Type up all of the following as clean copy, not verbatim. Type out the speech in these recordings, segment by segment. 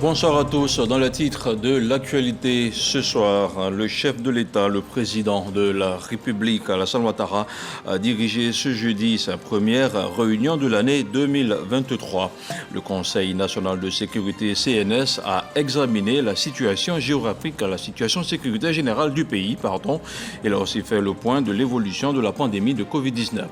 Bonsoir à tous. Dans le titre de l'actualité ce soir, le chef de l'État, le président de la République, Alassane Ouattara, a dirigé ce jeudi sa première réunion de l'année 2023. Le Conseil national de sécurité CNS a examiné la situation géographique, la situation sécuritaire générale du pays, Il a aussi fait le point de l'évolution de la pandémie de Covid-19.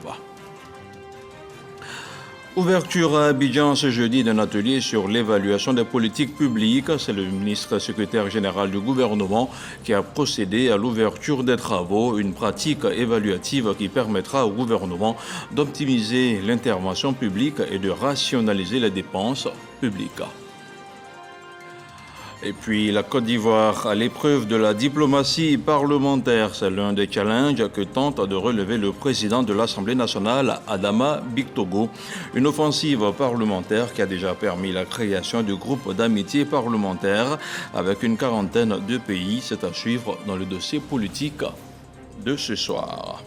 Ouverture à Abidjan ce jeudi d'un atelier sur l'évaluation des politiques publiques. C'est le ministre secrétaire général du gouvernement qui a procédé à l'ouverture des travaux, une pratique évaluative qui permettra au gouvernement d'optimiser l'intervention publique et de rationaliser les dépenses publiques. Et puis la Côte d'Ivoire à l'épreuve de la diplomatie parlementaire. C'est l'un des challenges que tente de relever le président de l'Assemblée nationale, Adama Bictogo. Une offensive parlementaire qui a déjà permis la création de groupes d'amitié parlementaire avec une quarantaine de pays. C'est à suivre dans le dossier politique de ce soir.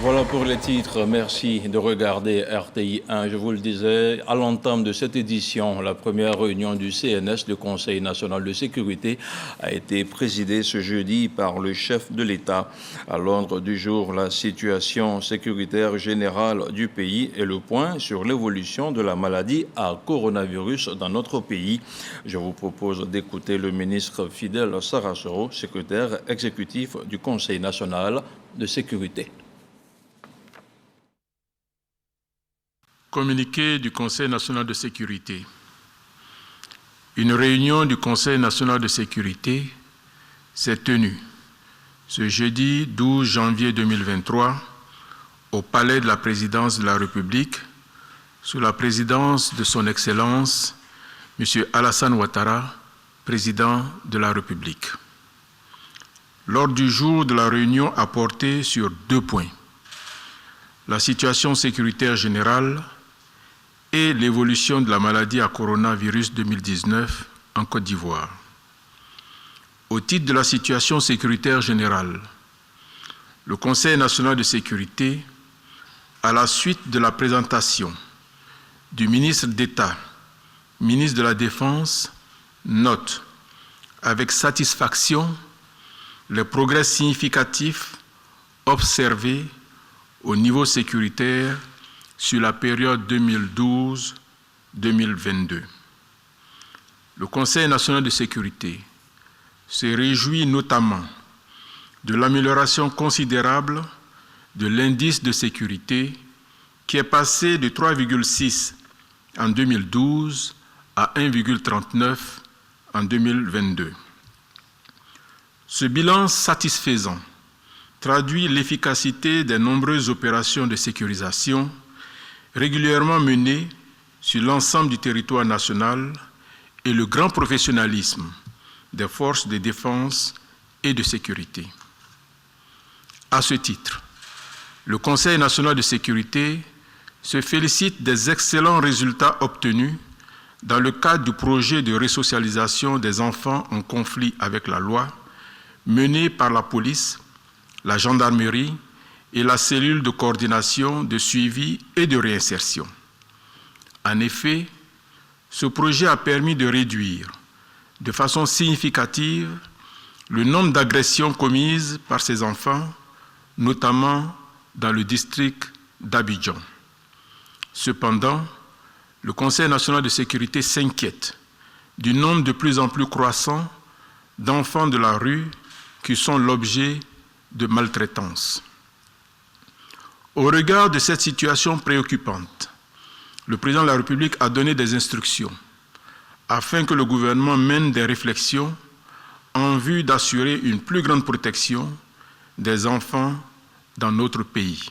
Voilà pour les titres. Merci de regarder RTI 1. Je vous le disais, à l'entame de cette édition, la première réunion du CNS, le Conseil national de sécurité, a été présidée ce jeudi par le chef de l'État. À l'ordre du jour, la situation sécuritaire générale du pays et le point sur l'évolution de la maladie à coronavirus dans notre pays. Je vous propose d'écouter le ministre Fidel Sarasoro, secrétaire exécutif du Conseil national de sécurité. Communiqué du Conseil national de sécurité. Une réunion du Conseil national de sécurité s'est tenue ce jeudi 12 janvier 2023 au Palais de la Présidence de la République sous la présidence de son Excellence M. Alassane Ouattara, président de la République. L'ordre du jour de la réunion a porté sur 2 points. La situation sécuritaire générale et l'évolution de la maladie à coronavirus 2019 en Côte d'Ivoire. Au titre de la situation sécuritaire générale, le Conseil national de sécurité, à la suite de la présentation du ministre d'État, ministre de la Défense, note avec satisfaction les progrès significatifs observés au niveau sécuritaire sur la période 2012-2022. Le Conseil national de sécurité se réjouit notamment de l'amélioration considérable de l'indice de sécurité qui est passé de 3,6 en 2012 à 1,39 en 2022. Ce bilan satisfaisant traduit l'efficacité des nombreuses opérations de sécurisation régulièrement menées sur l'ensemble du territoire national et le grand professionnalisme des forces de défense et de sécurité. À ce titre, le Conseil national de sécurité se félicite des excellents résultats obtenus dans le cadre du projet de resocialisation des enfants en conflit avec la loi mené par la police, la gendarmerie et la cellule de coordination, de suivi et de réinsertion. En effet, ce projet a permis de réduire de façon significative le nombre d'agressions commises par ces enfants, notamment dans le district d'Abidjan. Cependant, le Conseil national de sécurité s'inquiète du nombre de plus en plus croissant d'enfants de la rue qui sont l'objet de maltraitance. Au regard de cette situation préoccupante, le président de la République a donné des instructions afin que le gouvernement mène des réflexions en vue d'assurer une plus grande protection des enfants dans notre pays.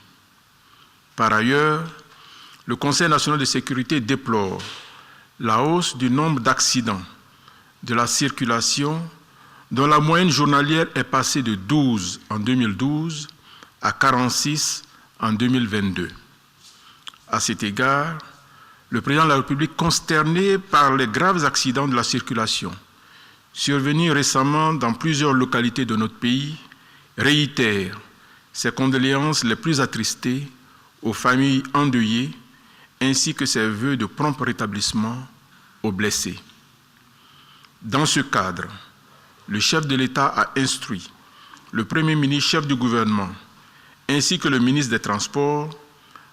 Par ailleurs, le Conseil national de sécurité déplore la hausse du nombre d'accidents de la circulation dont la moyenne journalière est passée de 12 en 2012 à 46 en 2022. À cet égard, le président de la République, consterné par les graves accidents de la circulation survenus récemment dans plusieurs localités de notre pays, réitère ses condoléances les plus attristées aux familles endeuillées ainsi que ses vœux de prompt rétablissement aux blessés. Dans ce cadre, le chef de l'État a instruit le Premier ministre, chef du gouvernement, ainsi que le ministre des Transports,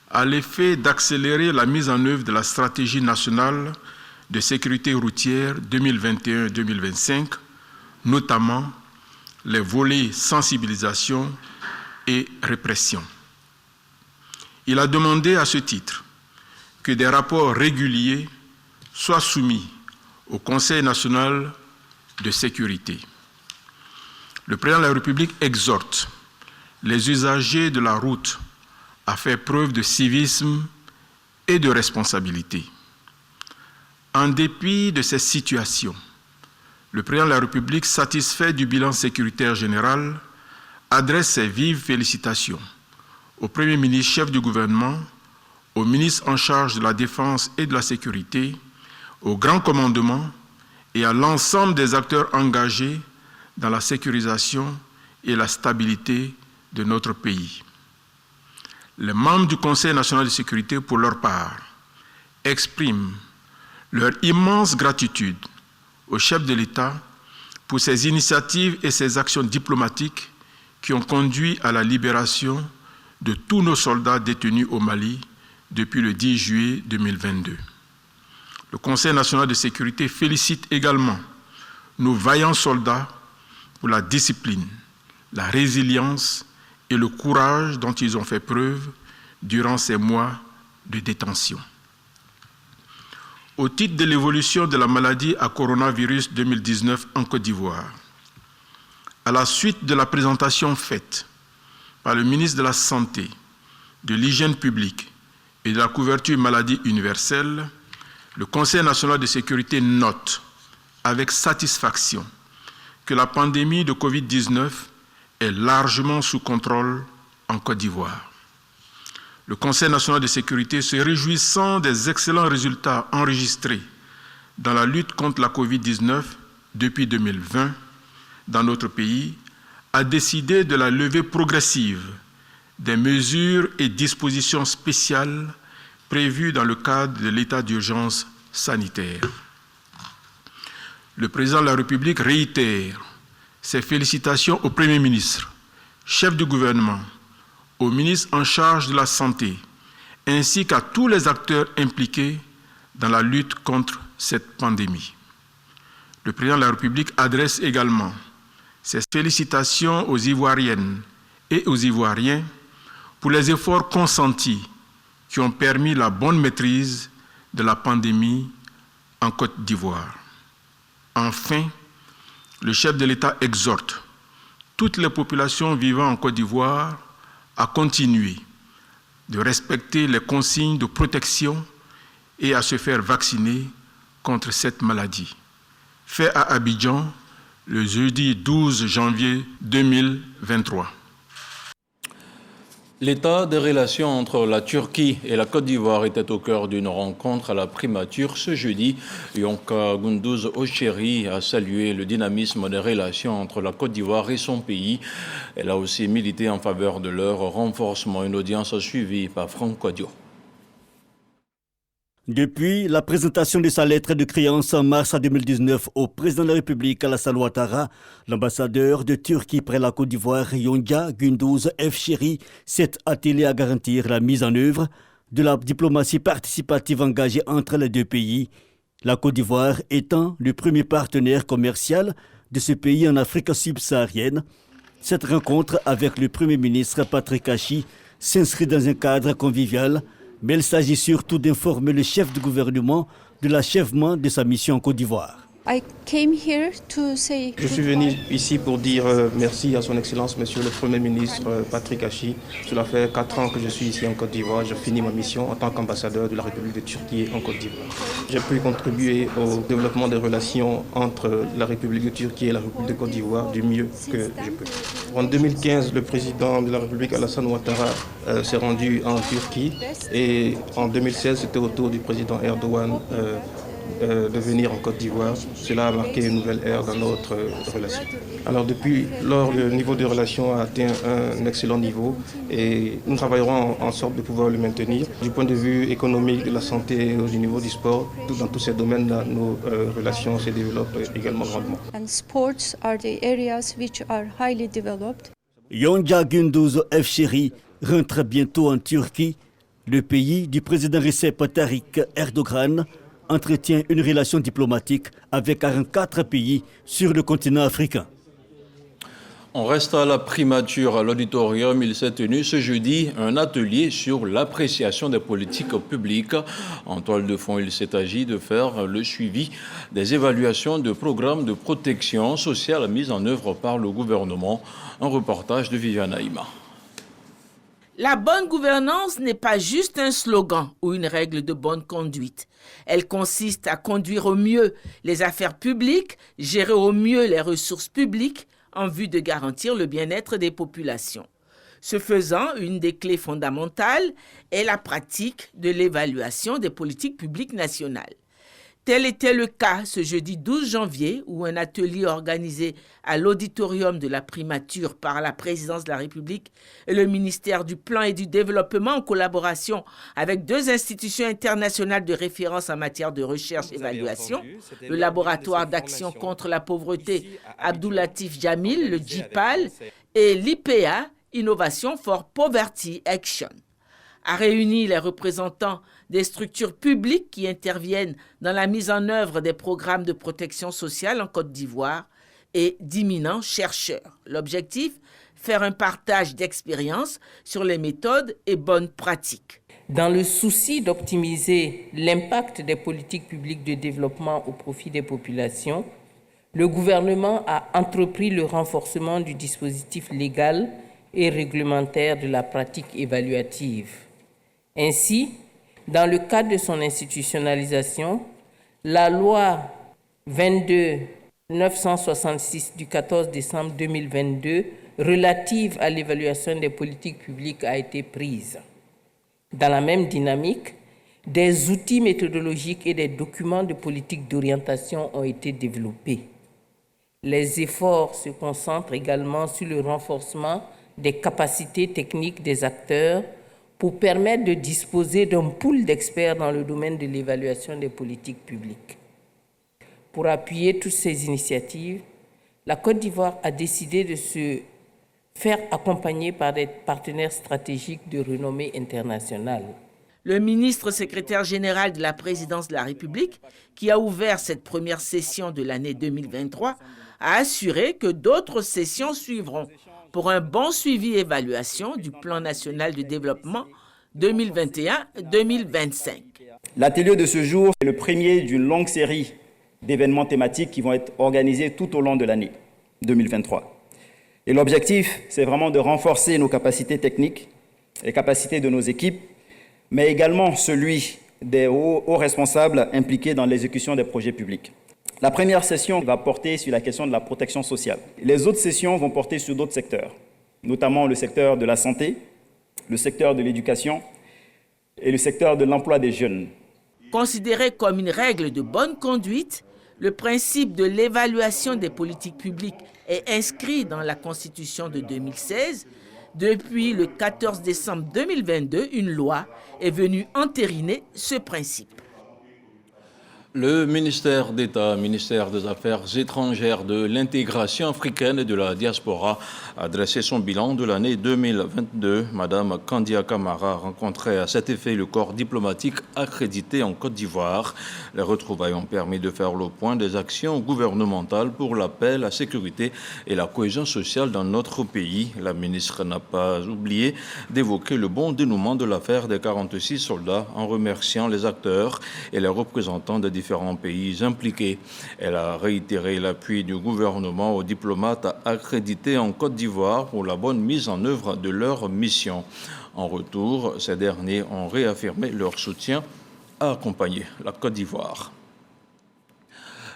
à l'effet d'accélérer la mise en œuvre de la stratégie nationale de sécurité routière 2021-2025, notamment les volets sensibilisation et répression. Il a demandé à ce titre que des rapports réguliers soient soumis au Conseil national de sécurité. Le président de la République exhorte les usagers de la route à faire preuve de civisme et de responsabilité. En dépit de ces situations, le président de la République, satisfait du bilan sécuritaire général, adresse ses vives félicitations au Premier ministre, chef du gouvernement, au ministre en charge de la Défense et de la Sécurité, au Grand Commandement et à l'ensemble des acteurs engagés dans la sécurisation et la stabilité de notre pays. Les membres du Conseil national de sécurité, pour leur part, expriment leur immense gratitude au chef de l'État pour ses initiatives et ses actions diplomatiques qui ont conduit à la libération de tous nos soldats détenus au Mali depuis le 10 juillet 2022. Le Conseil national de sécurité félicite également nos vaillants soldats pour la discipline, la résilience et le courage dont ils ont fait preuve durant ces mois de détention. Au titre de l'évolution de la maladie à coronavirus 2019 en Côte d'Ivoire, à la suite de la présentation faite par le ministre de la Santé, de l'Hygiène publique et de la couverture maladie universelle, le Conseil national de sécurité note avec satisfaction que la pandémie de Covid-19 est largement sous contrôle en Côte d'Ivoire. Le Conseil national de sécurité, se réjouissant des excellents résultats enregistrés dans la lutte contre la Covid-19 depuis 2020 dans notre pays, a décidé de la levée progressive des mesures et dispositions spéciales prévues dans le cadre de l'état d'urgence sanitaire. Le président de la République réitère ses félicitations au Premier ministre, chef du gouvernement, au ministre en charge de la Santé, ainsi qu'à tous les acteurs impliqués dans la lutte contre cette pandémie. Le président de la République adresse également ses félicitations aux Ivoiriennes et aux Ivoiriens pour les efforts consentis qui ont permis la bonne maîtrise de la pandémie en Côte d'Ivoire. Enfin, le chef de l'État exhorte toutes les populations vivant en Côte d'Ivoire à continuer de respecter les consignes de protection et à se faire vacciner contre cette maladie. Fait à Abidjan le jeudi 12 janvier 2023. L'état des relations entre la Turquie et la Côte d'Ivoire était au cœur d'une rencontre à la primature ce jeudi. Yonka Gündüz Osheri a salué le dynamisme des relations entre la Côte d'Ivoire et son pays. Elle a aussi milité en faveur de leur renforcement. Une audience suivie par Franck Kwadio. Depuis la présentation de sa lettre de créance en mars 2019 au président de la République Alassane Ouattara, l'ambassadeur de Turquie près la Côte d'Ivoire, Yonka Gündüz Osheri, s'est attelé à garantir la mise en œuvre de la diplomatie participative engagée entre les deux pays, la Côte d'Ivoire étant le premier partenaire commercial de ce pays en Afrique subsaharienne. Cette rencontre avec le Premier ministre Patrick Achi s'inscrit dans un cadre convivial, mais il s'agit surtout d'informer le chef du gouvernement de l'achèvement de sa mission en Côte d'Ivoire. Je suis venu ici pour dire merci à son Excellence, Monsieur le Premier ministre Patrick Achi. Cela fait 4 ans que je suis ici en Côte d'Ivoire. Je finis ma mission en tant qu'ambassadeur de la République de Turquie en Côte d'Ivoire. J'ai pu contribuer au développement des relations entre la République de Turquie et la République de Côte d'Ivoire du mieux que je peux. En 2015, le président de la République, Alassane Ouattara, s'est rendu en Turquie et en 2016, c'était au tour du président Erdogan de venir en Côte d'Ivoire. Cela a marqué une nouvelle ère dans notre relation. Alors depuis lors, le niveau de relation a atteint un excellent niveau et nous travaillerons en sorte de pouvoir le maintenir. Du point de vue économique, de la santé et du niveau du sport, dans tous ces domaines-là, nos relations se développent également grandement. And sports are the areas which are highly developed. Yonca Gündüz Evşehri rentre bientôt en Turquie. Le pays du président Recep Tayyip Erdogan entretient une relation diplomatique avec 44 pays sur le continent africain. On reste à la primature à l'auditorium. Il s'est tenu ce jeudi un atelier sur l'appréciation des politiques publiques. En toile de fond, il s'est agi de faire le suivi des évaluations de programmes de protection sociale mis en œuvre par le gouvernement. Un reportage de Viviane Aïma. La bonne gouvernance n'est pas juste un slogan ou une règle de bonne conduite. Elle consiste à conduire au mieux les affaires publiques, gérer au mieux les ressources publiques en vue de garantir le bien-être des populations. Ce faisant, une des clés fondamentales est la pratique de l'évaluation des politiques publiques nationales. Tel était le cas ce jeudi 12 janvier où un atelier organisé à l'auditorium de la primature par la présidence de la République et le ministère du Plan et du Développement en collaboration avec 2 institutions internationales de référence en matière de recherche et évaluation, le laboratoire d'action contre la pauvreté Abdoulatif Jamil, le JIPAL, et l'IPA, Innovation for Poverty Action, a réuni les représentants des structures publiques qui interviennent dans la mise en œuvre des programmes de protection sociale en Côte d'Ivoire et d'éminents chercheurs. L'objectif, faire un partage d'expériences sur les méthodes et bonnes pratiques. Dans le souci d'optimiser l'impact des politiques publiques de développement au profit des populations, le gouvernement a entrepris le renforcement du dispositif légal et réglementaire de la pratique évaluative. Ainsi, dans le cadre de son institutionnalisation, la loi 22-966 du 14 décembre 2022 relative à l'évaluation des politiques publiques a été prise. Dans la même dynamique, des outils méthodologiques et des documents de politique d'orientation ont été développés. Les efforts se concentrent également sur le renforcement des capacités techniques des acteurs pour permettre de disposer d'un pool d'experts dans le domaine de l'évaluation des politiques publiques. Pour appuyer toutes ces initiatives, la Côte d'Ivoire a décidé de se faire accompagner par des partenaires stratégiques de renommée internationale. Le ministre secrétaire général de la présidence de la République, qui a ouvert cette première session de l'année 2023, a assuré que d'autres sessions suivront pour un bon suivi et évaluation du Plan national de développement 2021-2025. L'atelier de ce jour est le premier d'une longue série d'événements thématiques qui vont être organisés tout au long de l'année 2023. Et l'objectif, c'est vraiment de renforcer nos capacités techniques, les capacités de nos équipes, mais également celui des hauts responsables impliqués dans l'exécution des projets publics. La première session va porter sur la question de la protection sociale. Les autres sessions vont porter sur d'autres secteurs, notamment le secteur de la santé, le secteur de l'éducation et le secteur de l'emploi des jeunes. Considéré comme une règle de bonne conduite, le principe de l'évaluation des politiques publiques est inscrit dans la Constitution de 2016. Depuis le 14 décembre 2022, une loi est venue entériner ce principe. Le ministère d'État, ministère des Affaires étrangères, de l'intégration africaine et de la diaspora a dressé son bilan de l'année 2022. Madame Kandia Camara rencontrait à cet effet le corps diplomatique accrédité en Côte d'Ivoire. Les retrouvailles ont permis de faire le point des actions gouvernementales pour la paix, la sécurité et la cohésion sociale dans notre pays. La ministre n'a pas oublié d'évoquer le bon dénouement de l'affaire des 46 soldats en remerciant les acteurs et les représentants des différents pays impliqués. Elle a réitéré l'appui du gouvernement aux diplomates accrédités en Côte d'Ivoire pour la bonne mise en œuvre de leur mission. En retour, ces derniers ont réaffirmé leur soutien à accompagner la Côte d'Ivoire.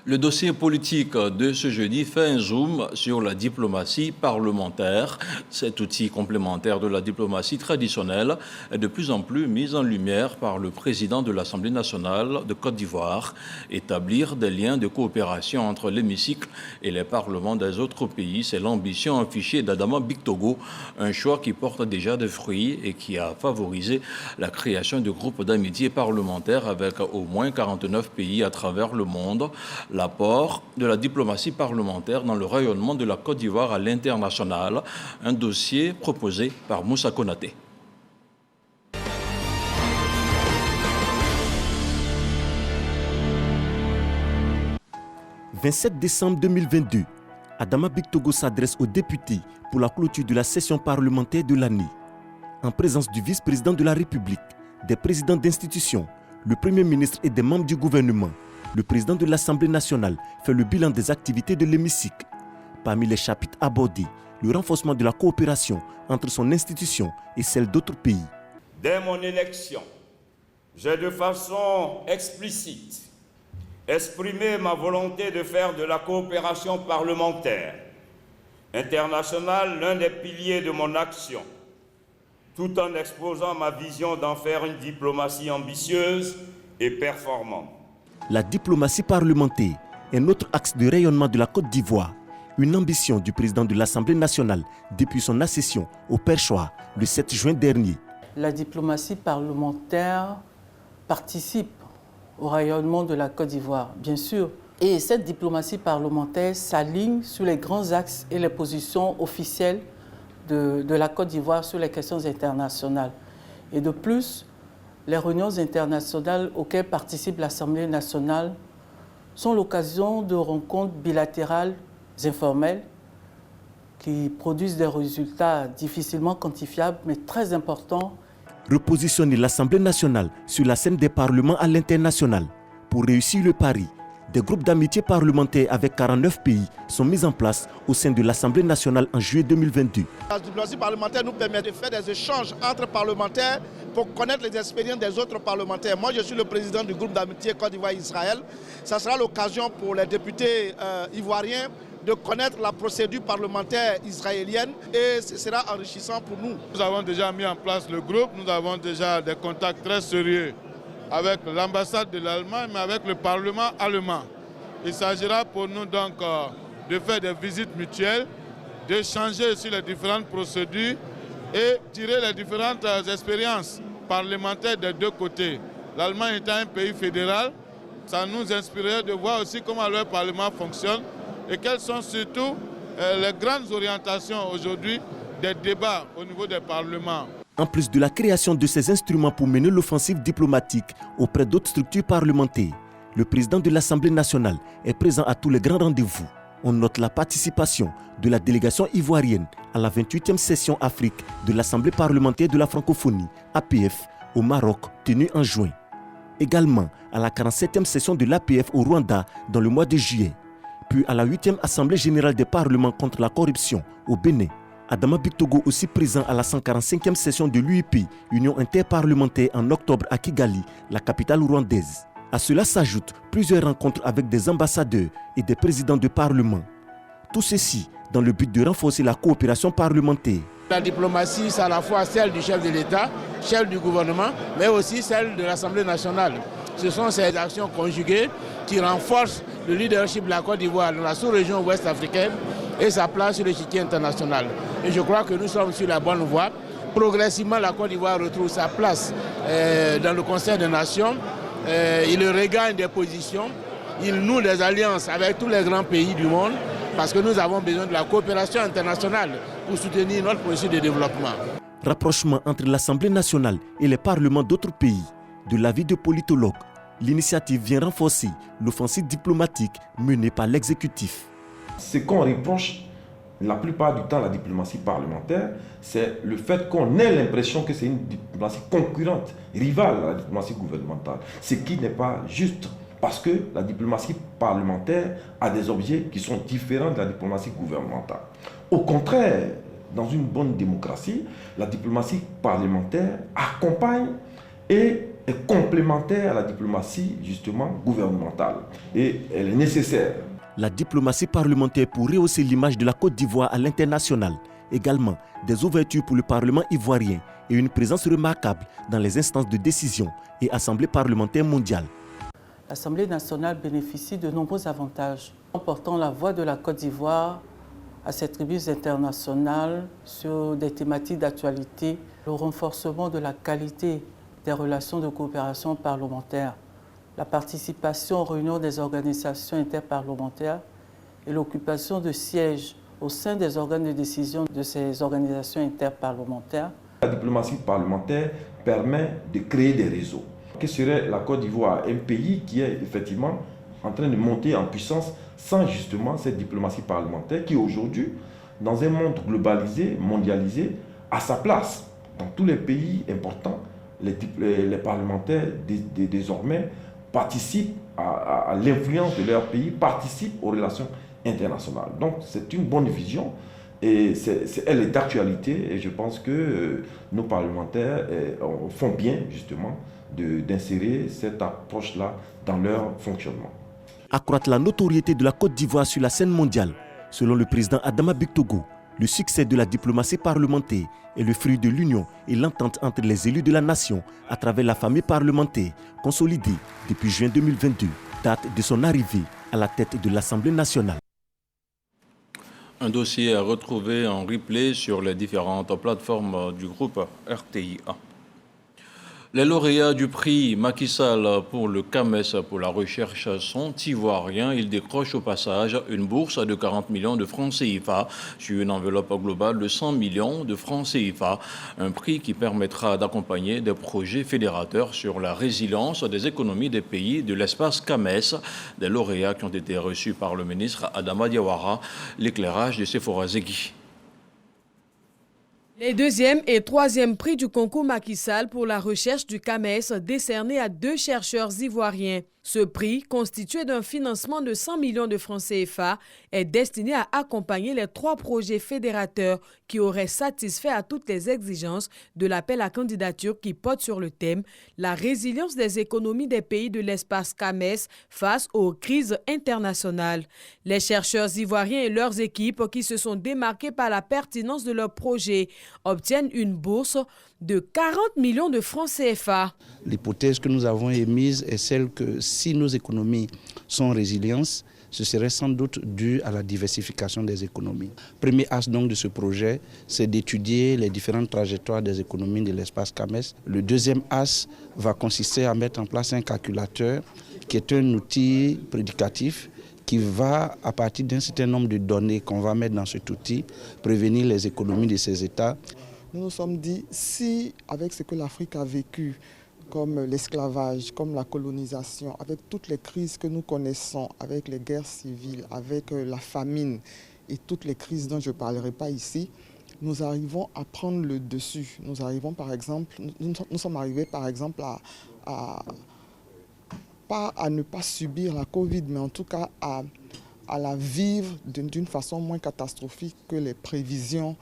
Le dossier politique de ce jeudi fait un zoom sur la diplomatie parlementaire. Cet outil complémentaire de la diplomatie traditionnelle est de plus en plus mis en lumière par le président de l'Assemblée nationale de Côte d'Ivoire. Établir des liens de coopération entre l'hémicycle et les parlements des autres pays, c'est l'ambition affichée d'Adama Bictogo, un choix qui porte déjà des fruits et qui a favorisé la création de groupes d'amitié parlementaires avec au moins 49 pays à travers le monde. L'apport de la diplomatie parlementaire dans le rayonnement de la Côte d'Ivoire à l'international, un dossier proposé par Moussa Konaté. « 27 décembre 2022, Adama Bictogo s'adresse aux députés pour la clôture de la session parlementaire de l'année. En présence du vice-président de la République, des présidents d'institutions, le Premier ministre et des membres du gouvernement, le président de l'Assemblée nationale fait le bilan des activités de l'hémicycle. Parmi les chapitres abordés, le renforcement de la coopération entre son institution et celle d'autres pays. Dès mon élection, j'ai de façon explicite exprimé ma volonté de faire de la coopération parlementaire internationale l'un des piliers de mon action, tout en exposant ma vision d'en faire une diplomatie ambitieuse et performante. La diplomatie parlementaire est notre axe de rayonnement de la Côte d'Ivoire, une ambition du président de l'Assemblée nationale depuis son accession au perchoir le 7 juin dernier. La diplomatie parlementaire participe au rayonnement de la Côte d'Ivoire, bien sûr. Et cette diplomatie parlementaire s'aligne sur les grands axes et les positions officielles de la Côte d'Ivoire sur les questions internationales. Et de plus, les réunions internationales auxquelles participe l'Assemblée nationale sont l'occasion de rencontres bilatérales informelles qui produisent des résultats difficilement quantifiables mais très importants. Repositionner l'Assemblée nationale sur la scène des parlements à l'international. Pour réussir le pari, des groupes d'amitié parlementaire avec 49 pays sont mis en place au sein de l'Assemblée nationale en juillet 2022. La diplomatie parlementaire nous permet de faire des échanges entre parlementaires pour connaître les expériences des autres parlementaires. Moi, je suis le président du groupe d'amitié Côte d'Ivoire-Israël. Ça sera l'occasion pour les députés ivoiriens de connaître la procédure parlementaire israélienne et ce sera enrichissant pour nous. Nous avons déjà mis en place le groupe, nous avons déjà des contacts très sérieux avec l'ambassade de l'Allemagne, mais avec le Parlement allemand. Il s'agira pour nous donc de faire des visites mutuelles, d'échanger sur les différentes procédures et tirer les différentes expériences parlementaires des deux côtés. L'Allemagne étant un pays fédéral, ça nous inspirerait de voir aussi comment leur Parlement fonctionne et quelles sont surtout les grandes orientations aujourd'hui des débats au niveau des parlements. En plus de la création de ces instruments pour mener l'offensive diplomatique auprès d'autres structures parlementaires, le président de l'Assemblée nationale est présent à tous les grands rendez-vous. On note la participation de la délégation ivoirienne à la 28e session Afrique de l'Assemblée parlementaire de la francophonie, APF, au Maroc, tenue en juin. Également à la 47e session de l'APF au Rwanda dans le mois de juillet. Puis à la 8e Assemblée générale des parlements contre la corruption au Bénin. Adama Bictogo aussi présent à la 145e session de l'UIP, Union interparlementaire en octobre à Kigali, la capitale rwandaise. À cela s'ajoutent plusieurs rencontres avec des ambassadeurs et des présidents de parlement. Tout ceci dans le but de renforcer la coopération parlementaire. La diplomatie, c'est à la fois celle du chef de l'État, celle du gouvernement, mais aussi celle de l'Assemblée nationale. Ce sont ces actions conjuguées qui renforcent le leadership de la Côte d'Ivoire dans la sous-région ouest africaine et sa place sur l'échiquier international. Et je crois que nous sommes sur la bonne voie. Progressivement, la Côte d'Ivoire retrouve sa place dans le Conseil des Nations. Il regagne des positions. Il noue des alliances avec tous les grands pays du monde parce que nous avons besoin de la coopération internationale pour soutenir notre processus de développement. Rapprochement entre l'Assemblée nationale et les parlements d'autres pays. De l'avis de politologues, l'initiative vient renforcer l'offensive diplomatique menée par l'exécutif. Ce qu'on reproche la plupart du temps à la diplomatie parlementaire, c'est le fait qu'on ait l'impression que c'est une diplomatie concurrente, rivale à la diplomatie gouvernementale. Ce qui n'est pas juste, parce que la diplomatie parlementaire a des objets qui sont différents de la diplomatie gouvernementale. Au contraire, dans une bonne démocratie, la diplomatie parlementaire accompagne et est complémentaire à la diplomatie justement gouvernementale et elle est nécessaire. La diplomatie parlementaire pour rehausser l'image de la Côte d'Ivoire à l'international. Également, des ouvertures pour le Parlement ivoirien et une présence remarquable dans les instances de décision et assemblées parlementaires mondiales. L'Assemblée nationale bénéficie de nombreux avantages en portant la voix de la Côte d'Ivoire à ces tribunes internationales sur des thématiques d'actualité, le renforcement de la qualité des relations de coopération parlementaire, la participation aux réunions des organisations interparlementaires et l'occupation de sièges au sein des organes de décision de ces organisations interparlementaires. La diplomatie parlementaire permet de créer des réseaux. Que serait la Côte d'Ivoire, un pays qui est effectivement en train de monter en puissance sans justement cette diplomatie parlementaire qui aujourd'hui, dans un monde globalisé, mondialisé, a sa place. Dans tous les pays importants, les parlementaires désormais participent à l'influence de leur pays, participent aux relations internationales. Donc c'est une bonne vision et elle est d'actualité et je pense que nos parlementaires font bien justement d'insérer cette approche-là dans leur fonctionnement. Accroître la notoriété de la Côte d'Ivoire sur la scène mondiale. Selon le président Adama Bictogo, le succès de la diplomatie parlementaire est le fruit de l'union et l'entente entre les élus de la nation à travers la famille parlementaire consolidée depuis juin 2022, date de son arrivée à la tête de l'Assemblée nationale. Un dossier à retrouver en replay sur les différentes plateformes du groupe RTI1. Les lauréats du prix Macky Sall pour le CAMES pour la recherche sont ivoiriens. Ils décrochent au passage une bourse de 40 millions de francs CFA sur une enveloppe globale de 100 millions de francs CFA. Un prix qui permettra d'accompagner des projets fédérateurs sur la résilience des économies des pays de l'espace CAMES. Des lauréats qui ont été reçus par le ministre Adama Diawara. L'éclairage de Sephora Zegui. Les deuxième et troisième prix du concours Macky Sall pour la recherche du CAMES décernés à 2 chercheurs ivoiriens. Ce prix, constitué d'un financement de 100 millions de francs CFA, est destiné à accompagner les 3 projets fédérateurs qui auraient satisfait à toutes les exigences de l'appel à candidature qui porte sur le thème « La résilience des économies des pays de l'espace CAMES face aux crises internationales ». Les chercheurs ivoiriens et leurs équipes qui se sont démarqués par la pertinence de leur projet obtiennent une bourse de 40 millions de francs CFA. L'hypothèse que nous avons émise est celle que si nos économies sont résilientes, ce serait sans doute dû à la diversification des économies. Premier axe donc de ce projet, c'est d'étudier les différentes trajectoires des économies de l'espace CAMES. Le deuxième axe va consister à mettre en place un calculateur qui est un outil prédicatif qui va, à partir d'un certain nombre de données qu'on va mettre dans cet outil, prévenir les économies de ces États. Nous nous sommes dit, si avec ce que l'Afrique a vécu, comme l'esclavage, comme la colonisation, avec toutes les crises que nous connaissons, avec les guerres civiles, avec la famine et toutes les crises dont je ne parlerai pas ici, nous arrivons à prendre le dessus. Nous arrivons par exemple, nous sommes arrivés par exemple pas à ne pas subir la Covid, mais en tout cas à la vivre d'une façon moins catastrophique que les prévisions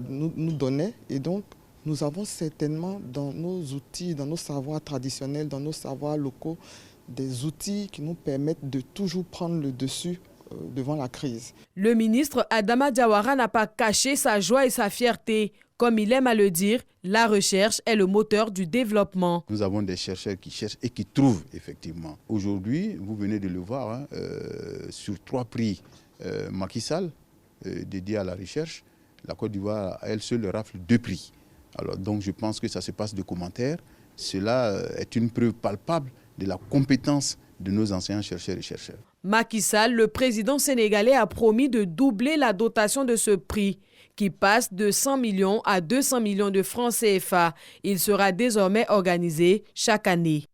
nous donnaient. Et donc, nous avons certainement dans nos outils, dans nos savoirs traditionnels, dans nos savoirs locaux, des outils qui nous permettent de toujours prendre le dessus devant la crise. Le ministre Adama Diawara n'a pas caché sa joie et sa fierté. Comme il aime à le dire, la recherche est le moteur du développement. Nous avons des chercheurs qui cherchent et qui trouvent effectivement. Aujourd'hui, vous venez de le voir, sur 3 prix Macky Sall dédiés à la recherche, la Côte d'Ivoire à elle seule rafle 2 prix. Alors, donc je pense que ça se passe de commentaires. Cela est une preuve palpable de la compétence de nos anciens chercheurs et chercheurs. Macky Sall, le président sénégalais, a promis de doubler la dotation de ce prix, qui passe de 100 millions à 200 millions de francs CFA. Il sera désormais organisé chaque année.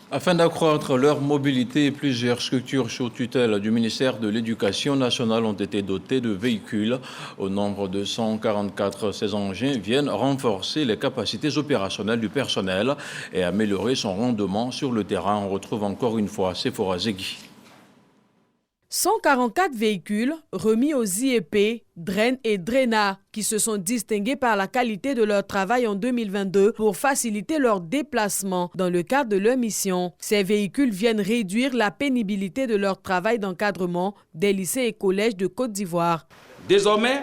Afin d'accroître leur mobilité, plusieurs structures sous tutelle du ministère de l'Éducation nationale ont été dotées de véhicules. Au nombre de 144, ces engins viennent renforcer les capacités opérationnelles du personnel et améliorer son rendement sur le terrain. On retrouve encore une fois Sephora Zegui. 144 véhicules remis aux IEP, Drain et Drena qui se sont distingués par la qualité de leur travail en 2022 pour faciliter leur déplacement dans le cadre de leur mission. Ces véhicules viennent réduire la pénibilité de leur travail d'encadrement des lycées et collèges de Côte d'Ivoire. Désormais,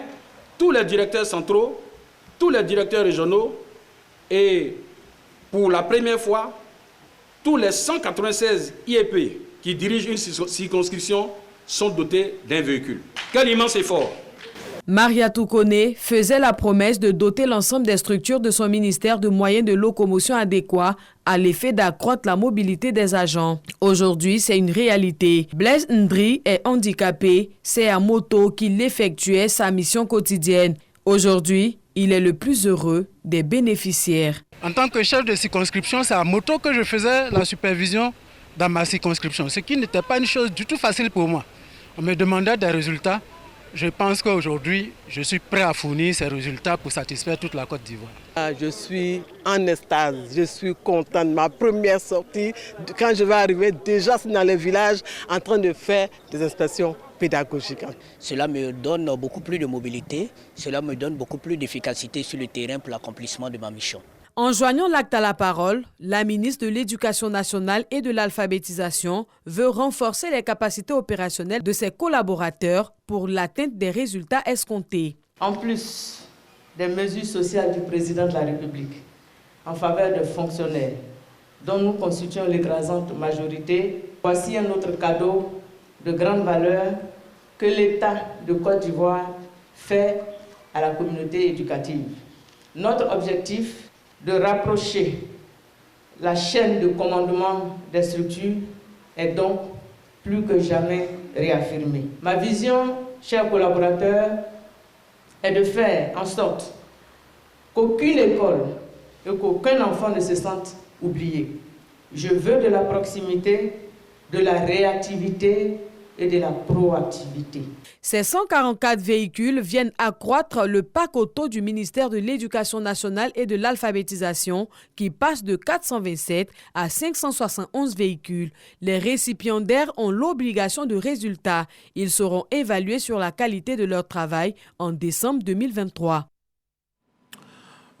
tous les directeurs centraux, tous les directeurs régionaux et pour la première fois, tous les 196 IEP qui dirigent une circonscription sont dotés d'un véhicule. Quel immense effort! Maria Toukone faisait la promesse de doter l'ensemble des structures de son ministère de moyens de locomotion adéquats à l'effet d'accroître la mobilité des agents. Aujourd'hui, c'est une réalité. Blaise Ndri est handicapé. C'est à moto qu'il effectuait sa mission quotidienne. Aujourd'hui, il est le plus heureux des bénéficiaires. En tant que chef de circonscription, c'est à moto que je faisais la supervision dans ma circonscription, ce qui n'était pas une chose du tout facile pour moi. On me demandait des résultats. Je pense qu'aujourd'hui, je suis prêt à fournir ces résultats pour satisfaire toute la Côte d'Ivoire. Je suis en extase, je suis contente. Ma première sortie, quand je vais arriver, déjà dans les villages, en train de faire des inspections pédagogiques. Cela me donne beaucoup plus de mobilité, cela me donne beaucoup plus d'efficacité sur le terrain pour l'accomplissement de ma mission. En joignant l'acte à la parole, la ministre de l'Éducation nationale et de l'alphabétisation veut renforcer les capacités opérationnelles de ses collaborateurs pour l'atteinte des résultats escomptés. En plus des mesures sociales du président de la République en faveur des fonctionnaires, dont nous constituons l'écrasante majorité, voici un autre cadeau de grande valeur que l'État de Côte d'Ivoire fait à la communauté éducative. Notre objectif de rapprocher la chaîne de commandement des structures est donc plus que jamais réaffirmée. Ma vision, chers collaborateurs, est de faire en sorte qu'aucune école et qu'aucun enfant ne se sente oublié. Je veux de la proximité, de la réactivité et de la proactivité. Ces 144 véhicules viennent accroître le parc auto du ministère de l'Éducation nationale et de l'alphabétisation qui passe de 427 à 571 véhicules. Les récipiendaires ont l'obligation de résultats. Ils seront évalués sur la qualité de leur travail en décembre 2023.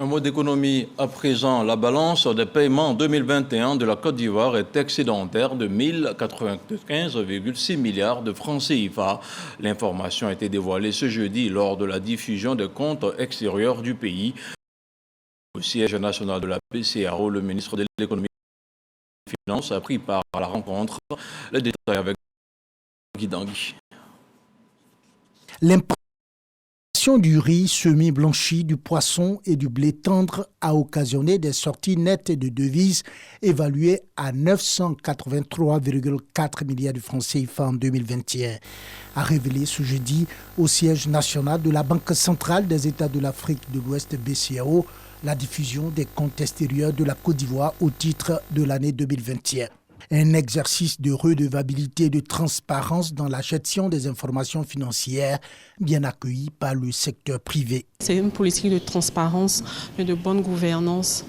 Un mot d'économie à présent. La balance des paiements 2021 de la Côte d'Ivoire est excédentaire de 1095,6 milliards de francs CFA. L'information a été dévoilée ce jeudi lors de la diffusion des comptes extérieurs du pays. Au siège national de la BCEAO, le ministre de l'Économie et des Finances a pris part à la rencontre. Les détails avec Guy Dangui. Du riz semi-blanchi, du poisson et du blé tendre a occasionné des sorties nettes de devises évaluées à 983,4 milliards de francs CFA en 2021, a révélé ce jeudi au siège national de la Banque centrale des États de l'Afrique de l'Ouest BCEAO la diffusion des comptes extérieurs de la Côte d'Ivoire au titre de l'année 2021. Un exercice de redevabilité et de transparence dans la gestion des informations financières bien accueilli par le secteur privé. C'est une politique de transparence et de bonne gouvernance.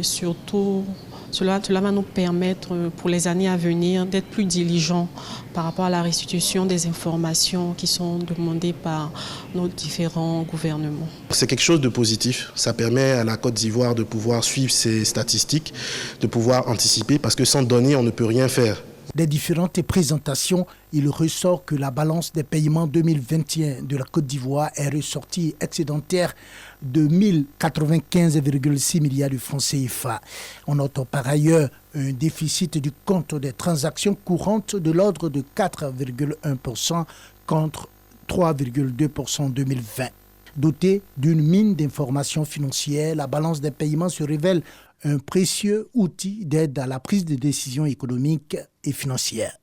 Surtout, cela va nous permettre pour les années à venir d'être plus diligents par rapport à la restitution des informations qui sont demandées par nos différents gouvernements. C'est quelque chose de positif. Ça permet à la Côte d'Ivoire de pouvoir suivre ses statistiques, de pouvoir anticiper, parce que sans données, on ne peut rien faire. Des différentes présentations, il ressort que la balance des paiements 2021 de la Côte d'Ivoire est ressortie excédentaire de 1095,6 milliards de francs CFA. On note par ailleurs un déficit du compte des transactions courantes de l'ordre de 4,1% contre 3,2% en 2020. Dotée d'une mine d'informations financières, la balance des paiements se révèle un précieux outil d'aide à la prise de décisions économiques et financières.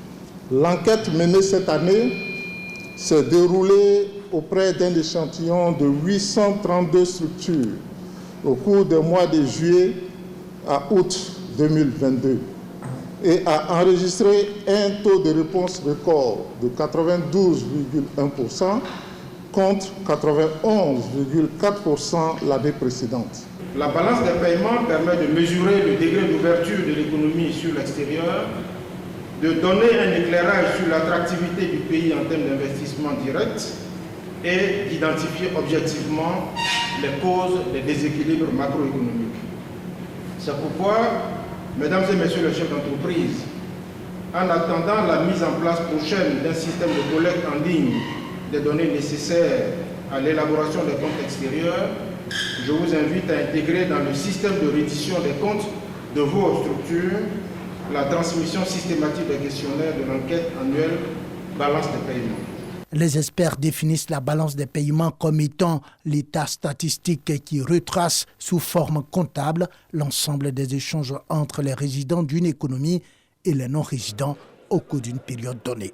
L'enquête menée cette année s'est déroulée auprès d'un échantillon de 832 structures au cours des mois de juillet à août 2022 et a enregistré un taux de réponse record de 92,1% contre 91,4% l'année précédente. La balance des paiements permet de mesurer le degré d'ouverture de l'économie sur l'extérieur de donner un éclairage sur l'attractivité du pays en termes d'investissement direct et d'identifier objectivement les causes des déséquilibres macroéconomiques. C'est pourquoi, mesdames et messieurs les chefs d'entreprise, en attendant la mise en place prochaine d'un système de collecte en ligne des données nécessaires à l'élaboration des comptes extérieurs, je vous invite à intégrer dans le système de reddition des comptes de vos structures la transmission systématique des questionnaires de l'enquête annuelle balance des paiements. Les experts définissent la balance des paiements comme étant l'état statistique qui retrace sous forme comptable l'ensemble des échanges entre les résidents d'une économie et les non-résidents au cours d'une période donnée.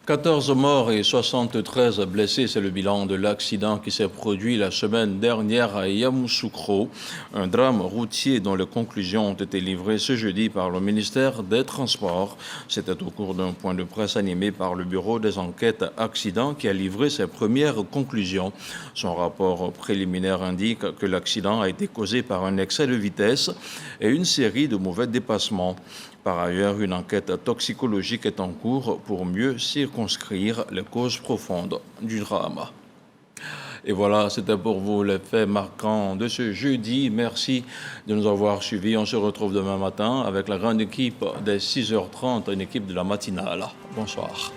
14 morts et 73 blessés, c'est le bilan de l'accident qui s'est produit la semaine dernière à Yamoussoukro, un drame routier dont les conclusions ont été livrées ce jeudi par le ministère des Transports. C'était au cours d'un point de presse animé par le Bureau des enquêtes accidents qui a livré ses premières conclusions. Son rapport préliminaire indique que l'accident a été causé par un excès de vitesse et une série de mauvais dépassements. Par ailleurs, une enquête toxicologique est en cours pour mieux circonscrire les causes profondes du drame. Et voilà, c'était pour vous les faits marquants de ce jeudi. Merci de nous avoir suivis. On se retrouve demain matin avec la grande équipe des 6h30, une équipe de la matinale. Bonsoir.